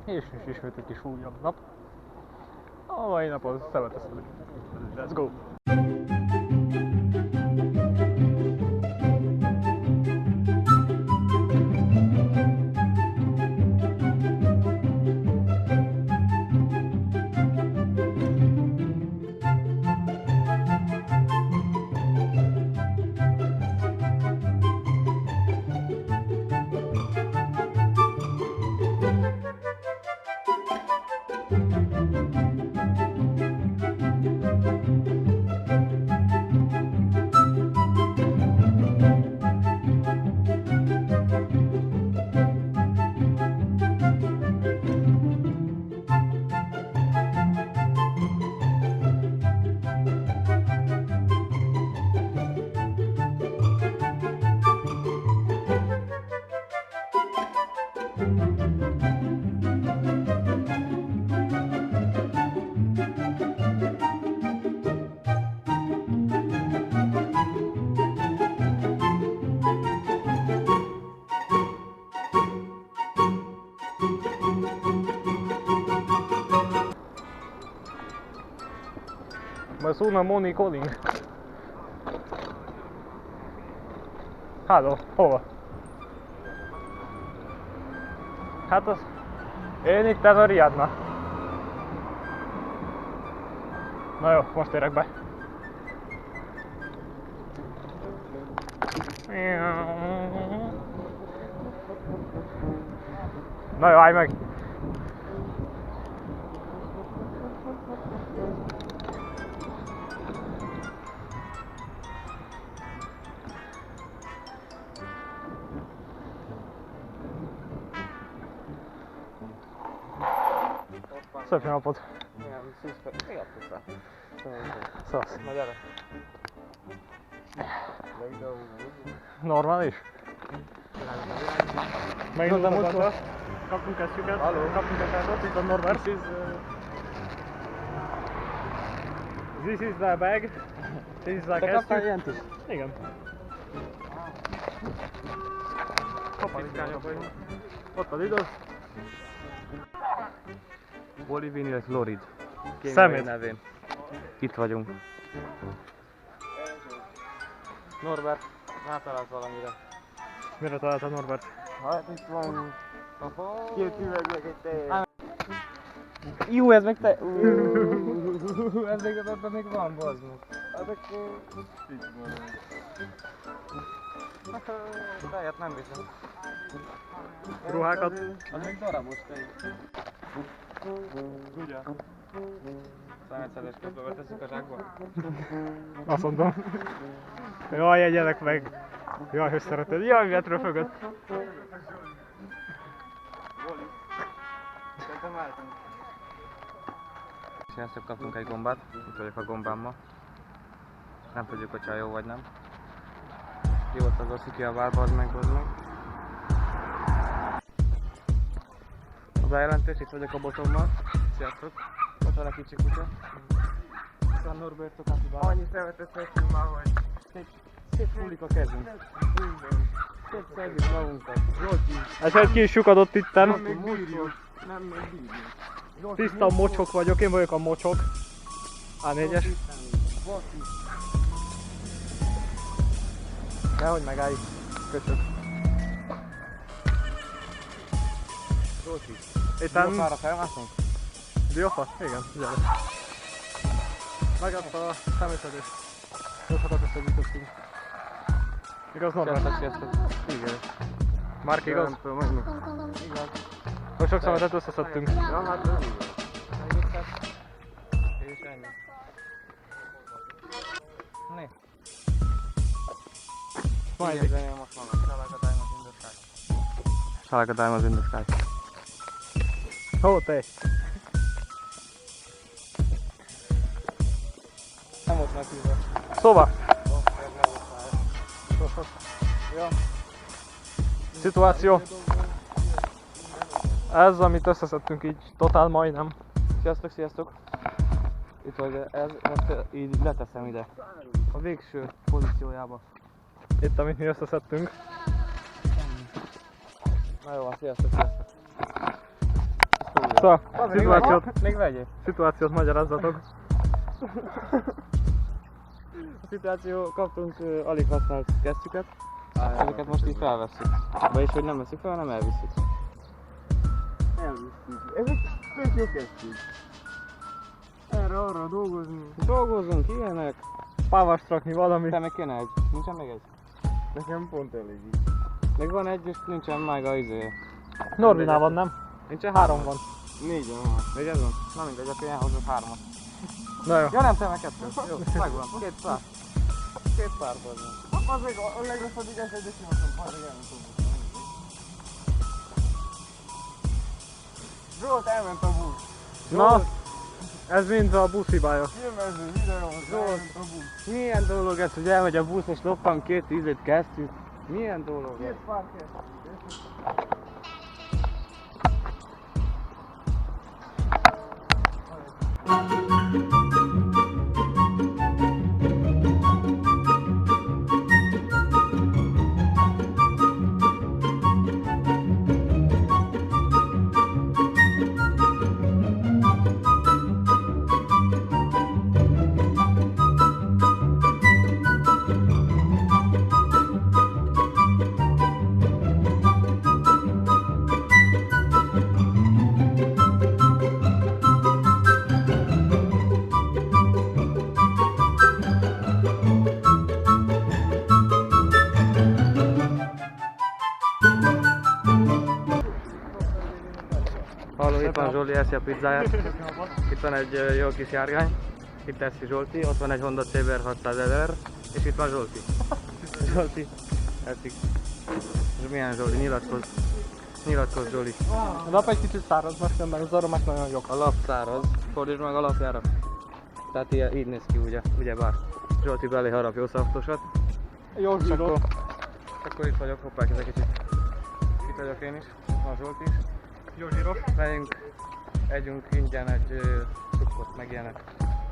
és ismét egy kis újabb nap. A mai napon szemeteszedik. Let's go! Ma suona Moni Calling. Halló, hova? Hát az... Én itt ez a Riadna. Na jó, most érek be. Na jó, állj meg! Szép napot! Igen, szisztok. Mi a puszta? Szasz. Na gyere. Normális? Megindult a motor. Kaptunk kesztyüket. Kaptunk egy kártot. Itt a Norbert. This is the bag. This is the Te kaptál ilyent is? Igen. Hoppá, ott az idő. Polyvinyl chlorid. Szemét. Nevén. Itt vagyunk. Norbert, rátalált valamire. Mire találtad, Norbert? Hát itt van... Két üveg meg egy tej. Jó, ez meg te... Ez még ebben még van, bazd meg. Hát akkor... Itt van. Tejet nem viszem. Ruhákat? Az még darabos tej. Ugye? Szemetszedes közben beteszik a zsákba? Azt mondom. Jaj, jegyenek meg! Jaj, hogy szereted. Jaj, miért röfögött? Sziasztok, kaptunk egy gombát. Itt vagyok a gombámmal. Nem tudjuk, hogyha jó vagy nem. Ki volt az oszi kiabálba, az meg. A bejelentés, itt vagyok a botommal. Sziasztok! Ott van a kicsi kutya. Itt van Norberto Capibara. Annyi szemetet veszünk már, hogy szép hullik a kezünk. Szép szedjük magunkat. Ez egy kis lyukadott itten. Nem még bírjuk. Tiszta mocsok vagyok, én vagyok a mocsok. A4-es. Nehogy megállj, köcsög. Itten... Diófára felmászunk? Diófa? Igen, gyere. Megadta a személyszedést. Sokat összegyűjtöttünk. Igaz, Norbert? Sziasztok. Igen. Márk, igaz? Nem tudom, hogy igaz. Hogy sok szemetet összeszedtünk. Ja, hát ez igaz. És ennyi. Né. Smiley. Salaga Diamonds in the Sky. Hó, te! Nem volt meghívva. Szóval, Ja. szituáció. Ez, amit összeszedtünk így, totál majdnem. Sziasztok, sziasztok! Itt vagy ez, most így leteszem ide. A végső pozíciójába. Itt, amit mi összeszedtünk. Na jó, sziasztok, sziasztok! Szóval, Szituációt magyarázzatok. A szituáció, kaptunk alig használt kesztyüket, ezeket most így felvesszük. Vagyis, hogy nem veszük fel, hanem elvisszük. Ezek tök jó kesztyűk. Erre-arra dolgozni. Dolgozzunk, ilyenek. pávast rakni valami. Te meg kéne egy. Nincsen még egy? Nekem pont elég így. Még van egy, és nincsen meg a izé. Norminál van, nem? Nincsen? 3 van. 4 van. Négyed van? Na mindegy, akkor ilyen hozott 3-at. Na jó. Ja nem, te meg 2. Jó, megvan. 2 pár. 2 pár van. Az meg a legrosszabb igaz, hogy csináltam pár elmentom. Zsolt elment a busz. Na, ez mind a busz hibája. Filmező videó, elment a busz. Milyen dolog ez, hogy elmegy a busz és loptam 2 ízét kesztyűt? Milyen dolog ez? 2 pár kesztyű. Halló, itt van Zsoli, eszi a pizzáját. Itt van egy jó kis járgány. Itt eszi Zsolti, ott van egy Honda CBR 600 LR, és itt van Zsolti. Zsolti eszik. És milyen Zsoli? Nyilatkozz. Nyilatkozz Zsoli. A lap egy kicsit száraz, most jön meg az aromak nagyon jók. A lap száraz. Fordítsd meg a lapjára. Tehát így néz ki, ugyebár. Zsolti belé harap jó szaftosat. Jó zsíró. Akkor itt vagyok, hoppák, ez egy kicsit. Itt vagyok én is, van Zsolti is. Jó zsíró. Együnk ingyen egy cukkot, meg ilyenek.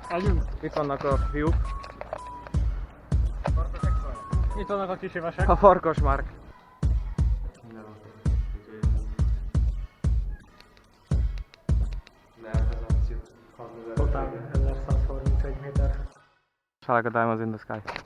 Együnk. Itt vannak a fiúk. Itt vannak a kis évesek. A farkas már. Totál 1131 méter. Shalaka Diamonds in the Sky.